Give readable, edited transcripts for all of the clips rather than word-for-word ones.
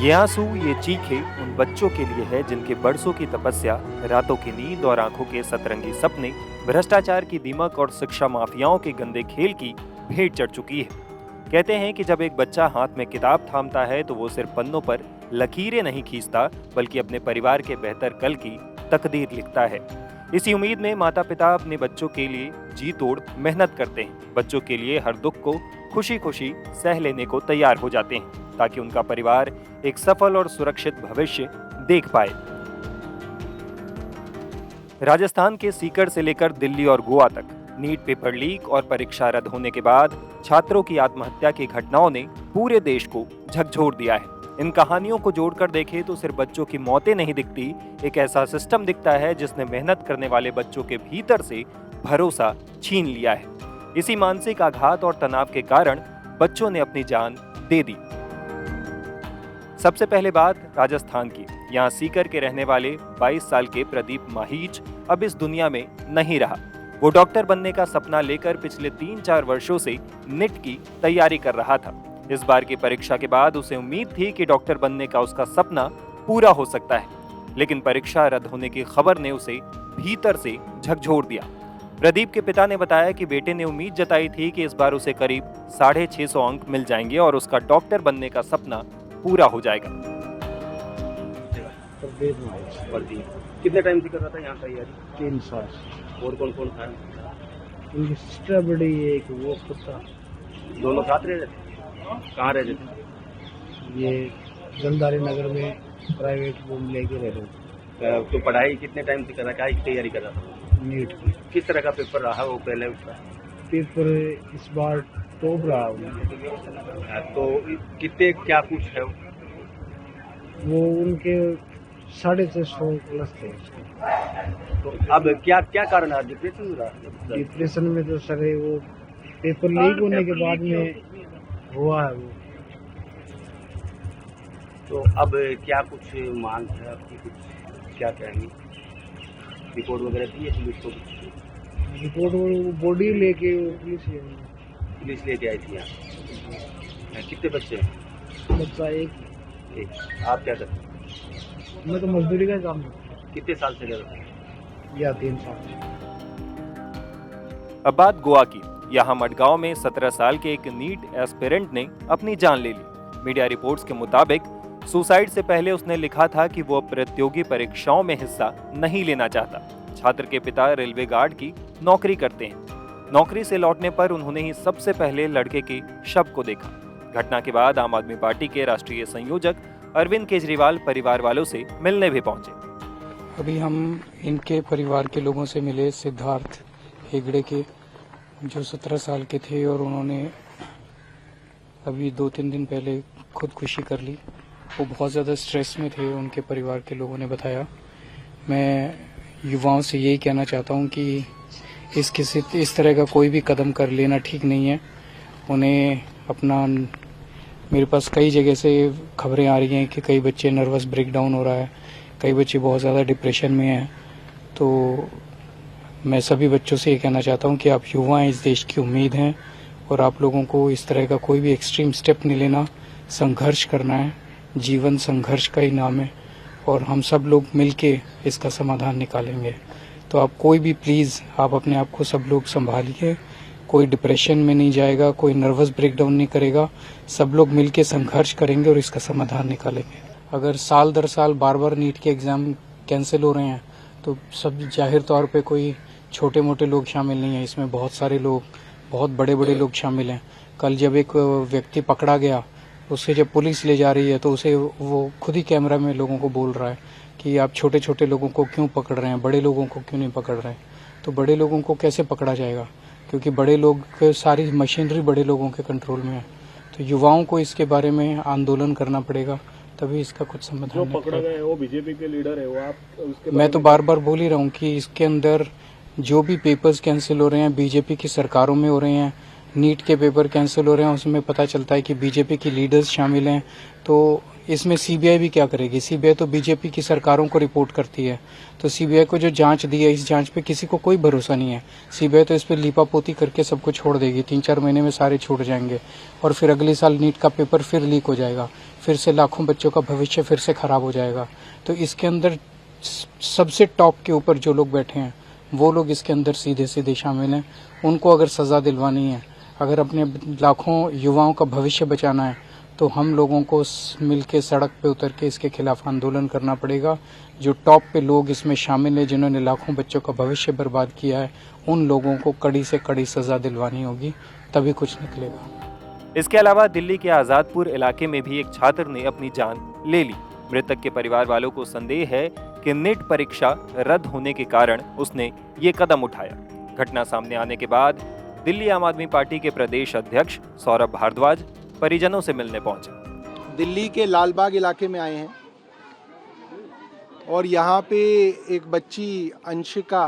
ये आंसू, ये चीखें उन बच्चों के लिए है जिनके बरसों की तपस्या, रातों की नींद और आंखों के सतरंगी सपने भ्रष्टाचार की दीमक और शिक्षा माफियाओं के गंदे खेल की भेंट चढ़ चुकी है। कहते हैं कि जब एक बच्चा हाथ में किताब थामता है तो वो सिर्फ पन्नों पर लकीरें नहीं खींचता, बल्कि अपने परिवार के बेहतर कल की तकदीर लिखता है। इसी उम्मीद में माता पिता अपने बच्चों के लिए जी तोड़ मेहनत करते हैं। बच्चों के लिए हर दुख को खुशी खुशी सह लेने को तैयार हो जाते हैं, ताकि उनका परिवार एक सफल और सुरक्षित भविष्य देख पाए। राजस्थान के सीकर से लेकर दिल्ली और गोवा तक नीट पेपर लीक और परीक्षा रद्द होने के बाद छात्रों की आत्महत्या की घटनाओं ने पूरे देश को झकझोर दिया है। इन कहानियों को जोड़कर देखें तो सिर्फ बच्चों की मौतें नहीं दिखती, एक ऐसा सिस्टम दिखता है जिसने मेहनत करने वाले बच्चों के भीतर से भरोसा छीन लिया है। इसी मानसिक आघात और तनाव के कारण बच्चों ने अपनी जान दे दी। सबसे पहले बात राजस्थान की। यहाँ सीकर के रहने वाले 22 साल के प्रदीप माहीच अब इस दुनिया में नहीं रहा। वो डॉक्टर बनने का सपना लेकर पिछले 3-4 वर्षों से नीट की तैयारी कर रहा था। इस बार की परीक्षा के बाद उसे उम्मीद थी कि डॉक्टर बनने का उसका सपना पूरा हो सकता है, लेकिन परीक्षा रद्द होने की खबर ने उसे भीतर से झकझोर दिया। प्रदीप के पिता ने बताया कि बेटे ने उम्मीद जताई थी कि इस बार उसे करीब 650 अंक मिल जाएंगे और उसका डॉक्टर बनने का सपना पूरा हो जाएगा। प्रदीप कितने टाइम से कर रहा था यहाँ तैयारी? 3 साल। और कौन कौन था? उनकी सिस्टर बड़ी है, एक वो कुत्ता। दोनों साथ रह रहे थे? कहाँ रह रहे थे? ये जलदारी नगर में प्राइवेट रूम लेके रह रहे थे। तो पढ़ाई कितने टाइम से कर रहा? क्या की तैयारी कर रहा था? नीट की। किस तरह का पेपर रहा वो पहले उसका? पेपर इस बार टॉप रहा उनका। तो कितने क्या कुछ है वो उनके 650 प्लस थे। तो अब क्या क्या कारण है? डिप्रेशन हो रहा? डिप्रेशन में तो सर वो पेपर लीक होने के बाद में हुआ है वो। तो अब क्या कुछ मांग है आपकी? कुछ क्या कहेंगे? रिपोर्ट वगैरह दी है पुलिस को? रिपोर्ट वो बॉडी लेके पुलिस लेके आई थी यहाँ। कितने बच्चे हैं? बच्चा एक। आप क्या करते हैं? मैं तो मजदूरी का काम करता हूँ। कितने साल से कर रहे हैं? या 3 साल। अब बात गोवा की। यहाँ मडगांव में 17 साल के एक नीट एस्पिरेंट ने अपनी जान ले ली। मीडिया रिपोर्ट्स के मुताबिक सुसाइड से पहले उसने लिखा था कि वो प्रतियोगी परीक्षाओं में हिस्सा नहीं लेना चाहता। छात्र के पिता रेलवे गार्ड की नौकरी करते हैं। नौकरी से लौटने पर उन्होंने ही सबसे पहले लड़के के शव को देखा। घटना के बाद आम आदमी पार्टी के राष्ट्रीय संयोजक अरविंद केजरीवाल परिवार वालों से मिलने भी पहुंचे। अभी हम इनके परिवार के लोगों से मिले। सिद्धार्थ हेगड़े के, जो 17 साल के थे और उन्होंने अभी 2-3 दिन पहले खुदकुशी कर ली। वो बहुत ज़्यादा स्ट्रेस में थे, उनके परिवार के लोगों ने बताया। मैं युवाओं से यही कहना चाहता हूँ कि इस तरह का कोई भी कदम कर लेना ठीक नहीं है। उन्हें अपना, मेरे पास कई जगह से खबरें आ रही हैं कि कई बच्चे नर्वस ब्रेकडाउन हो रहा है, कई बच्चे बहुत ज़्यादा डिप्रेशन में हैं। तो मैं सभी बच्चों से ये कहना चाहता हूँ कि आप युवा हैं, इस देश की उम्मीद हैं, और आप लोगों को इस तरह का कोई भी एक्सट्रीम स्टेप नहीं लेना, संघर्ष करना है। जीवन संघर्ष का ही नाम है और हम सब लोग मिलके इसका समाधान निकालेंगे। तो आप कोई भी प्लीज़ आप अपने आप को सब लोग संभालिए। कोई डिप्रेशन में नहीं जाएगा, कोई नर्वस ब्रेकडाउन नहीं करेगा। सब लोग मिलके संघर्ष करेंगे और इसका समाधान निकालेंगे। अगर साल दर साल बार बार नीट के एग्ज़ाम कैंसिल हो रहे हैं तो सब जाहिर तौर पे कोई छोटे मोटे लोग शामिल नहीं हैं। इसमें बहुत सारे लोग, बहुत बड़े बड़े लोग शामिल हैं। कल जब एक व्यक्ति पकड़ा गया, उसे जब पुलिस ले जा रही है तो उसे वो खुद ही कैमरा में लोगों को बोल रहा है कि आप छोटे छोटे लोगों को क्यों पकड़ रहे हैं, बड़े लोगों को क्यों नहीं पकड़ रहे हैं। तो बड़े लोगों को कैसे पकड़ा जाएगा, क्योंकि बड़े लोग, सारी मशीनरी बड़े लोगों के कंट्रोल में है। तो युवाओं को इसके बारे में आंदोलन करना पड़ेगा, तभी इसका कुछ समाधान। जो पकड़ा गया है वो बीजेपी के लीडर है, वो आप उसके मैं तो बार बार बोल ही रहा हूँ कि इसके अंदर जो भी पेपर्स कैंसिल हो रहे हैं बीजेपी की सरकारों में हो रहे हैं। नीट के पेपर कैंसिल हो रहे हैं, उसमें पता चलता है कि बीजेपी की लीडर्स शामिल हैं। तो इसमें सीबीआई भी क्या करेगी? सीबीआई तो बीजेपी की सरकारों को रिपोर्ट करती है। तो सीबीआई को जो जांच दी है, इस जांच पे किसी को कोई भरोसा नहीं है। सीबीआई तो इस पे लीपापोती करके सबको छोड़ देगी। 3-4 महीने में सारे छूट जाएंगे और फिर अगले साल नीट का पेपर फिर लीक हो जाएगा। फिर से लाखों बच्चों का भविष्य फिर से खराब हो जाएगा। तो इसके अंदर सबसे टॉप के ऊपर जो लोग बैठे हैं वो लोग इसके अंदर सीधे सीधे शामिल हैं। उनको अगर सज़ा दिलवानी है, अगर अपने लाखों युवाओं का भविष्य बचाना है, तो हम लोगों को मिलके सड़क पे उतर के इसके खिलाफ आंदोलन करना पड़ेगा। जो टॉप पे लोग इसमें शामिल हैं, जिन्होंने लाखों बच्चों का भविष्य बर्बाद किया है, उन लोगों को कड़ी से कड़ी सज़ा दिलवानी होगी, तभी कुछ निकलेगा। इसके अलावा दिल्ली के आजादपुर इलाके में भी एक छात्र ने अपनी जान ले ली। मृतक के परिवार वालों को संदेह है कि नीट परीक्षा रद्द होने के कारण उसने ये कदम उठाया। घटना सामने आने के बाद दिल्ली आम आदमी पार्टी के प्रदेश अध्यक्ष सौरभ भारद्वाज परिजनों से मिलने पहुंचे। दिल्ली के लालबाग इलाके में आए हैं और यहाँ पे एक बच्ची अंशिका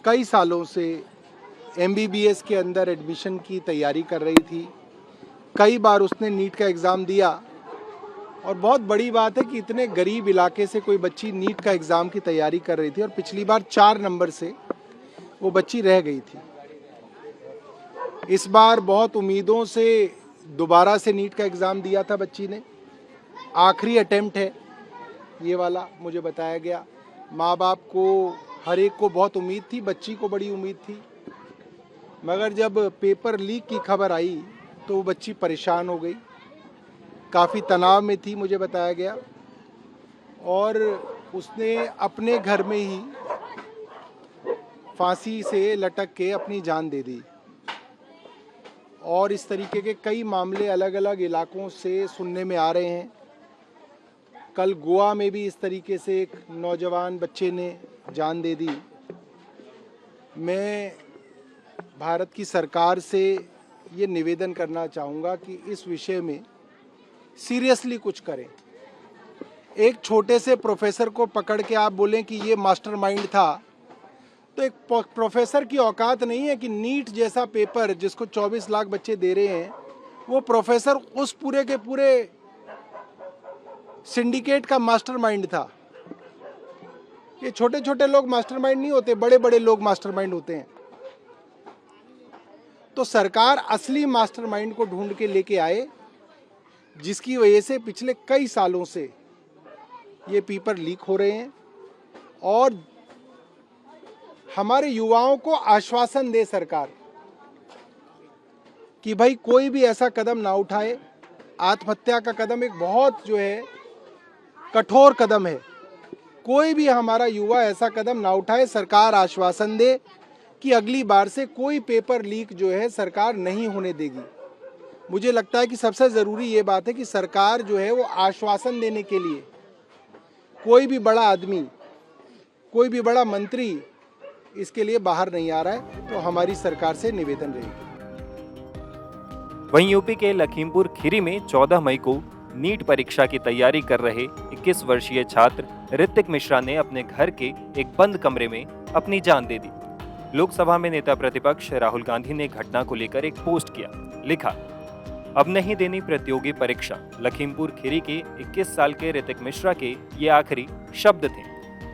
कई सालों से MBBS के अंदर एडमिशन की तैयारी कर रही थी। कई बार उसने नीट का एग्ज़ाम दिया और बहुत बड़ी बात है कि इतने गरीब इलाके से कोई बच्ची नीट का एग्ज़ाम की तैयारी कर रही थी और पिछली बार 4 नंबर से वो बच्ची रह गई थी। इस बार बहुत उम्मीदों से दोबारा से नीट का एग्ज़ाम दिया था बच्ची ने। आखिरी अटेम्प्ट है ये वाला, मुझे बताया गया। माँ बाप को, हर एक को बहुत उम्मीद थी, बच्ची को बड़ी उम्मीद थी, मगर जब पेपर लीक की खबर आई तो वो बच्ची परेशान हो गई, काफ़ी तनाव में थी, मुझे बताया गया, और उसने अपने घर में ही फांसी से लटक के अपनी जान दे दी। और इस तरीके के कई मामले अलग अलग इलाकों से सुनने में आ रहे हैं। कल गोवा में भी इस तरीके से एक नौजवान बच्चे ने जान दे दी। मैं भारत की सरकार से ये निवेदन करना चाहूँगा कि इस विषय में सीरियसली कुछ करें। एक छोटे से प्रोफेसर को पकड़ के आप बोलें कि ये मास्टरमाइंड था, तो एक प्रोफेसर की औकात नहीं है कि नीट जैसा पेपर जिसको 24 लाख बच्चे दे रहे हैं, वो प्रोफेसर उस पूरे के पूरे सिंडिकेट का मास्टरमाइंड था। ये छोटे छोटे लोग मास्टरमाइंड नहीं होते, बड़े बड़े लोग मास्टरमाइंड होते हैं। तो सरकार असली मास्टरमाइंड को ढूंढ के लेके आए, जिसकी वजह से पिछले कई सालों से ये पेपर लीक हो रहे हैं, और हमारे युवाओं को आश्वासन दे सरकार कि भाई कोई भी ऐसा कदम ना उठाए। आत्महत्या का कदम एक बहुत जो है कठोर कदम है। कोई भी हमारा युवा ऐसा कदम ना उठाए। सरकार आश्वासन दे कि अगली बार से कोई पेपर लीक जो है सरकार नहीं होने देगी। मुझे लगता है कि सबसे ज़रूरी ये बात है कि सरकार जो है वो आश्वासन देने के लिए, कोई भी बड़ा आदमी, कोई भी बड़ा मंत्री इसके लिए बाहर नहीं आ रहा है। तो हमारी सरकार से निवेदन रहेगी। वहीं यूपी के लखीमपुर खीरी में 14 मई को नीट परीक्षा की तैयारी कर रहे 21 वर्षीय छात्र ऋतिक मिश्रा ने अपने घर के एक बंद कमरे में अपनी जान दे दी। लोकसभा में नेता प्रतिपक्ष राहुल गांधी ने घटना को लेकर एक पोस्ट किया। लिखा, अब नहीं देनी प्रतियोगी परीक्षा। लखीमपुर खीरी के 21 साल के ऋतिक मिश्रा के ये आखिरी शब्द थे।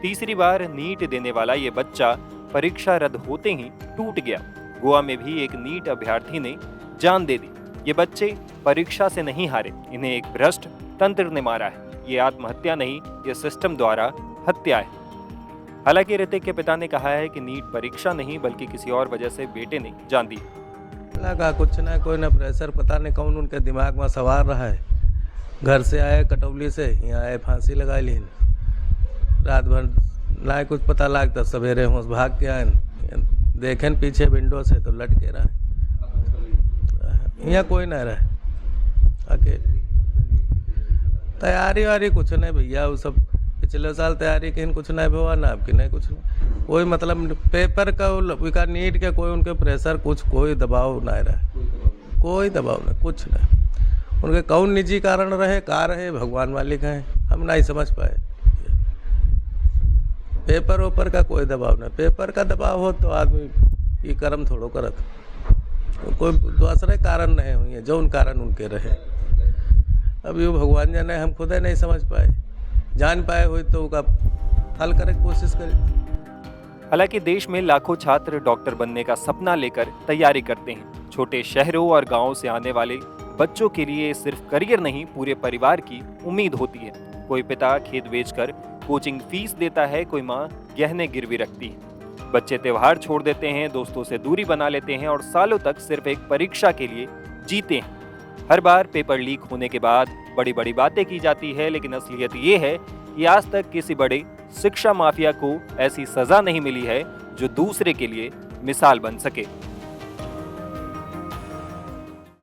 तीसरी बार नीट देने वाला ये बच्चा परीक्षा रद्द होते ही टूट गया। गोवा में भी एक नीट अभ्यर्थी ने जान दे दी। ये बच्चे परीक्षा से नहीं हारे, इन्हें एक भ्रष्ट तंत्र ने मारा है। ये आत्महत्या नहीं, ये सिस्टम द्वारा हत्या है। हालांकि ऋतिक के पिता ने कहा है कि नीट परीक्षा नहीं बल्कि किसी और वजह से बेटे ने जान दी। लगा कुछ ना, कोई ना प्रेशर पता नहीं कौन उनके दिमाग में सवार रहा है। घर से आए कटौली से, यहाँ आए फांसी लगा ली। रात भर ना कुछ पता लगता, सवेरे होश भाग के आए, देखें पीछे विंडो से तो लटके रहा। यहाँ कोई ना रहे अकेले। तैयारी वारी कुछ नहीं भैया, वो सब पिछले साल तैयारी की, कुछ नहीं हुआ ना, आपकी नहीं कुछ नहीं। कोई मतलब पेपर का नीट के कोई उनके प्रेशर कुछ कोई दबाव नहीं रहे, कोई दबाव नहीं, कुछ नहीं। उनके कौन निजी कारण रहे, का रहे, भगवान मालिक हैं, हम नहीं समझ पाए। पेपर ओपर का कोई दबाव नहीं। पेपर का दबाव हो तो आदमी ये कर्म थोड़ो करत, कोई दूसरे कारण नहीं हुए जो उन कारण उनके रहे। अभी वो भगवान जाने, हम खुद ही नहीं समझ पाए। जान पाए हुए तो उसका हल करे कोशिश करें। हालांकि देश में लाखों छात्र डॉक्टर बनने का सपना लेकर तैयारी करते हैं। छोटे शहरों और गांवों से आने वाले बच्चों के लिए सिर्फ करियर नहीं, पूरे परिवार की उम्मीद होती है। कोई पिता खेत बेचकर कोचिंग फीस देता है, कोई माँ गहने गिरवी रखती है। बच्चे त्योहार छोड़ देते हैं, दोस्तों से दूरी बना लेते हैं और सालों तक सिर्फ एक परीक्षा के लिए जीते हैं। हर बार पेपर लीक होने के बाद बड़ी बड़ी बातें की जाती है, लेकिन असलियत ये है कि आज तक किसी बड़े शिक्षा माफिया को ऐसी सजा नहीं मिली है जो दूसरे के लिए मिसाल बन सके।